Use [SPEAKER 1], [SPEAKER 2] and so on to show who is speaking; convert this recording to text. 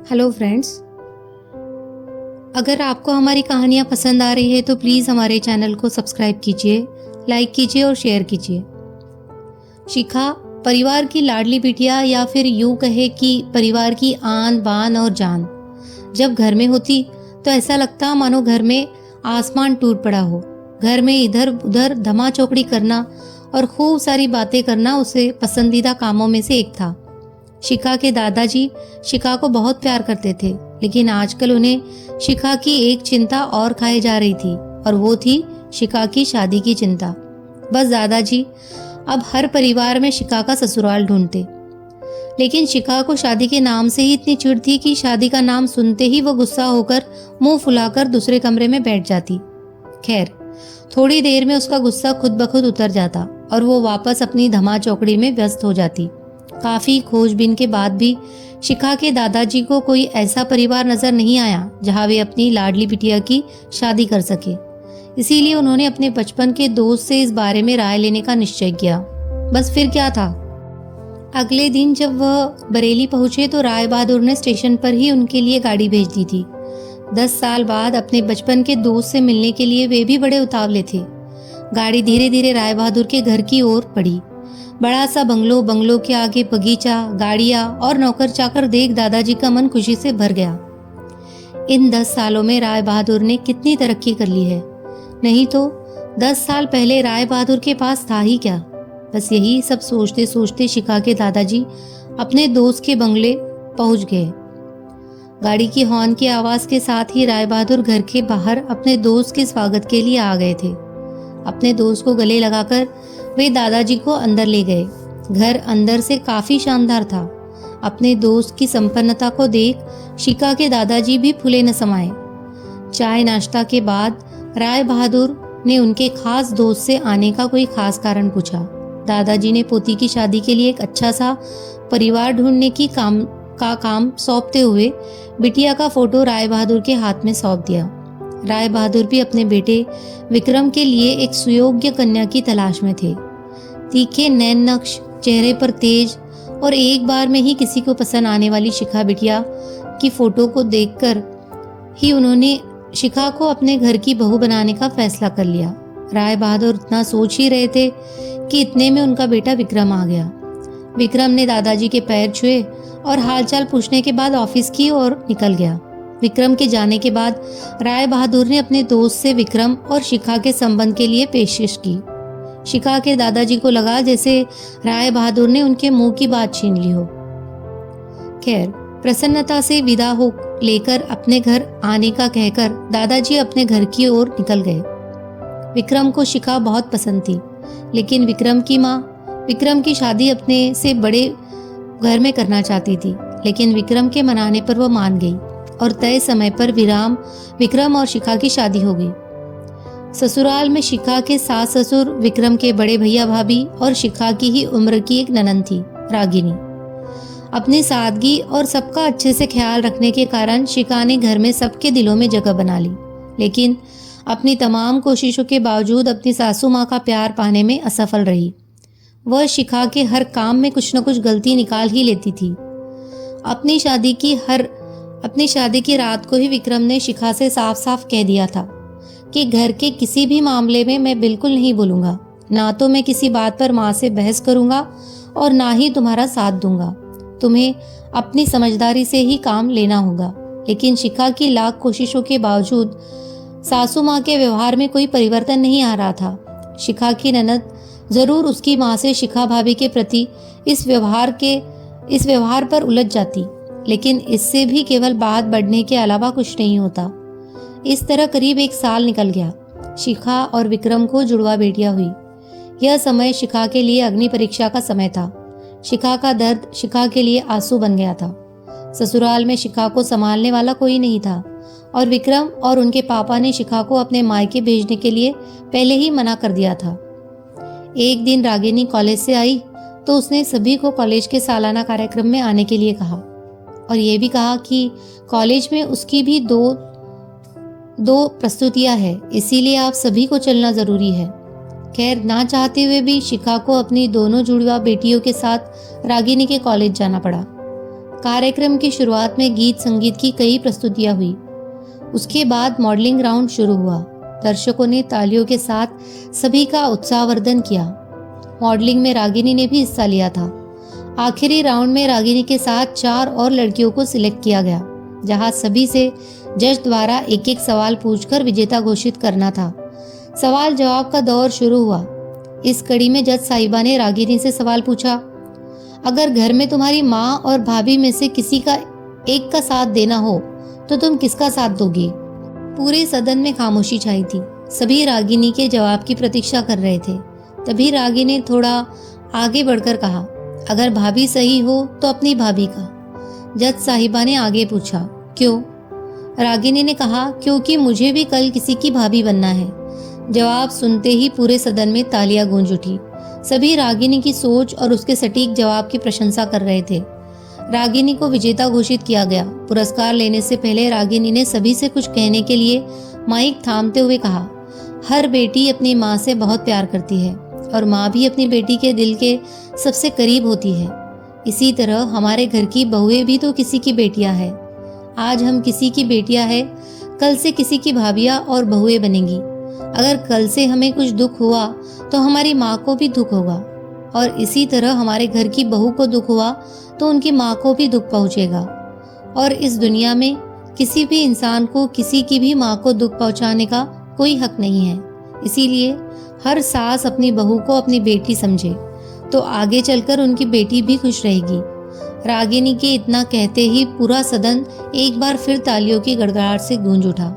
[SPEAKER 1] Hello friends, अगर आपको हमारी कहानियाँ पसंद आ रही है तो प्लीज़ हमारे चैनल को सब्सक्राइब कीजिए, लाइक कीजिए और शेयर कीजिए। शिखा परिवार की लाडली बिटिया या फिर यूँ कहे कि परिवार की आन बान और जान। जब घर में होती तो ऐसा लगता मानो घर में आसमान टूट पड़ा हो। घर में इधर उधर धमा चौकड़ी करना और खूब सारी बातें करना उसे पसंदीदा कामों में से एक था। शिखा के दादाजी शिखा को बहुत प्यार करते थे, लेकिन आजकल उन्हें शिखा की एक चिंता और खाई जा रही थी और वो थी शिखा की शादी की चिंता। बस दादाजी अब हर परिवार में शिखा का ससुराल ढूंढते, लेकिन शिखा को शादी के नाम से ही इतनी चिढ़ थी कि शादी का नाम सुनते ही वो गुस्सा होकर मुंह फुलाकर दूसरे कमरे में बैठ जाती। खैर, थोड़ी देर में उसका गुस्सा खुद ब खुद उतर जाता और वो वापस अपनी धमा चौकड़ी में व्यस्त हो जाती। काफी खोजबीन के बाद भी शिखा के दादाजी को कोई ऐसा परिवार नजर नहीं आया जहां वे अपनी लाडली बिटिया की शादी कर सके। इसीलिए उन्होंने अपने बचपन के दोस्त से इस बारे में राय लेने का निश्चय किया। बस फिर क्या था, अगले दिन जब वह बरेली पहुंचे तो राय बहादुर ने स्टेशन पर ही उनके लिए गाड़ी भेज दी थी। 10 साल बाद अपने बचपन के दोस्त से मिलने के लिए वे भी बड़े उतावले थे। गाड़ी धीरे धीरे राय बहादुर के घर की ओर बढ़ी। बड़ा सा बंगलो के आगे बगीचा, गाड़ियां और नौकर चाकर देख दादाजी का मन खुशी से भर गया। इन 10 सालों में राय बहादुर ने कितनी तरक्की कर ली है। नहीं तो 10 साल पहले राय बहादुर के पास था ही क्या। बस यही सब सोचते सोचते शिखा के दादाजी अपने दोस्त के बंगले पहुंच गए। गाड़ी की हॉर्न की आवाज के साथ ही राय बहादुर घर के बाहर अपने दोस्त के स्वागत के लिए आ गए थे। अपने दोस्त को गले लगाकर वे दादाजी को अंदर ले गए। घर अंदर से काफी शानदार था। अपने दोस्त की संपन्नता को देख शिखा के दादाजी भी फूले न समाये। चाय नाश्ता के बाद राय बहादुर ने उनके खास दोस्त से आने का कोई खास कारण पूछा। दादाजी ने पोती की शादी के लिए एक अच्छा सा परिवार ढूंढने की काम सौंपते हुए बिटिया का फोटो राय बहादुर के हाथ में सौंप दिया। राय बहादुर भी अपने बेटे विक्रम के लिए एक सुयोग्य कन्या की तलाश में थे। तीखे नैन नक्श, चेहरे पर तेज और एक बार में ही किसी को पसंद आने वाली शिखा बिटिया की फोटो को देखकर ही उन्होंने शिखा को अपने घर की बहू बनाने का फैसला कर लिया। राय बहादुर इतना सोच ही रहे थे कि इतने में उनका बेटा विक्रम आ गया। विक्रम ने दादाजी के पैर छुए और हालचाल पूछने के बाद ऑफिस की ओर निकल गया। विक्रम के जाने के बाद राय बहादुर ने अपने दोस्त से विक्रम और शिखा के संबंध के लिए पेशकश की। शिखा के दादाजी को लगा जैसे राय बहादुर ने उनके मुंह की बात छीन ली हो। खैर, प्रसन्नता से विदा हो लेकर अपने घर आने का कहकर दादाजी अपने घर की ओर निकल गए। विक्रम को शिखा बहुत पसंद थी, लेकिन विक्रम की माँ विक्रम की शादी अपने से बड़े घर में करना चाहती थी। लेकिन विक्रम के मनाने पर वो मान गई और तय समय पर विक्रम और शिखा की शादी हो गई। ससुराल में शिखा के सास ससुर विक्रम के बड़े भैया भाभी और शिखा की ही उम्र की एक ननंद थी, रागिनी। अपनी सादगी और सबका अच्छे से ख्याल रखने के कारण शिखा ने घर में सबके दिलों में जगह बना ली, लेकिन अपनी तमाम कोशिशों के बावजूद अपनी सासू माँ का प्यार पाने में असफल रही। वह शिखा के हर काम में कुछ न कुछ गलती निकाल ही लेती थी। अपनी शादी की रात को ही विक्रम ने शिखा से साफ साफ कह दिया था कि घर के किसी भी मामले में मैं बिल्कुल नहीं बोलूंगा। ना तो मैं किसी बात पर माँ से बहस करूंगा और ना ही तुम्हारा साथ दूंगा। तुम्हें अपनी समझदारी से ही काम लेना होगा। लेकिन शिखा की लाख कोशिशों के बावजूद सासू माँ के व्यवहार में कोई परिवर्तन नहीं आ रहा था। शिखा की ननद जरूर उसकी माँ से शिखा भाभी के प्रति इस व्यवहार पर उलझ जाती, लेकिन इससे भी केवल बात बढ़ने के अलावा कुछ नहीं होता। इस तरह करीब 1 साल निकल गया। शिखा और विक्रम को जुड़वा बेटियां हुई। यह समय शिखा के लिए अग्नि परीक्षा का समय था। शिखा का दर्द शिखा के लिए आंसू बन गया था। ससुराल में शिखा को संभालने वाला कोई नहीं था और विक्रम और उनके पापा ने शिखा को अपने मायके भेजने के लिए पहले ही मना कर दिया था। एक दिन रागिनी कॉलेज से आई तो उसने सभी को कॉलेज के सालाना कार्यक्रम में आने के लिए कहा और ये भी कहा कि कॉलेज में उसकी भी दो प्रस्तुतियां हैं, इसीलिए आप सभी को चलना जरूरी है। खैर, ना चाहते हुए भी शिखा को अपनी दोनों जुड़वा बेटियों के साथ रागिनी के कॉलेज जाना पड़ा। कार्यक्रम की शुरुआत में गीत संगीत की कई प्रस्तुतियां हुई। उसके बाद मॉडलिंग राउंड शुरू हुआ। दर्शकों ने तालियों के साथ सभी का उत्साहवर्धन किया। मॉडलिंग में रागिनी ने भी हिस्सा लिया था। आखिरी राउंड में रागिनी के साथ 4 और लड़कियों को सिलेक्ट किया गया, जहां सभी से जज द्वारा एक एक सवाल पूछकर विजेता घोषित करना था। सवाल जवाब का दौर शुरू हुआ। इस कड़ी में जज साहिबा ने रागिनी से सवाल पूछा, अगर घर में तुम्हारी माँ और भाभी में से किसी का एक का साथ देना हो तो तुम किसका साथ दोगी? पूरे सदन में खामोशी छाई थी। सभी रागिनी के जवाब की प्रतीक्षा कर रहे थे। तभी रागिनी ने थोड़ा आगे बढ़कर कहा, अगर भाभी सही हो तो अपनी भाभी का। जज साहिबा ने आगे पूछा, क्यों? रागिनी ने कहा, क्योंकि मुझे भी कल किसी की भाभी बनना है। जवाब सुनते ही पूरे सदन में तालियां गूंज उठी। सभी रागिनी की सोच और उसके सटीक जवाब की प्रशंसा कर रहे थे। रागिनी को विजेता घोषित किया गया। पुरस्कार लेने से पहले रागिनी ने सभी से कुछ कहने के लिए माइक थामते हुए कहा, हर बेटी अपनी माँ से बहुत प्यार करती है और माँ भी अपनी बेटी के दिल के सबसे करीब होती है। इसी तरह हमारे घर की बहुएं भी तो किसी की बेटियां हैं। आज हम किसी की बेटियां हैं, कल से किसी की भाभियां और बहुएं बनेंगी। अगर कल से हमें कुछ दुख हुआ तो हमारी माँ को भी दुख होगा, और इसी तरह हमारे घर की बहू को दुख हुआ तो उनकी माँ को भी दुख पहुँचेगा। और इस दुनिया में किसी भी इंसान को किसी की भी माँ को दुख पहुँचाने का कोई हक नहीं है। इसीलिए हर सास अपनी बहू को अपनी बेटी समझे तो आगे चलकर उनकी बेटी भी खुश रहेगी। रागिनी के इतना कहते ही पूरा सदन एक बार फिर तालियों की गड़गड़ाहट से गूंज उठा।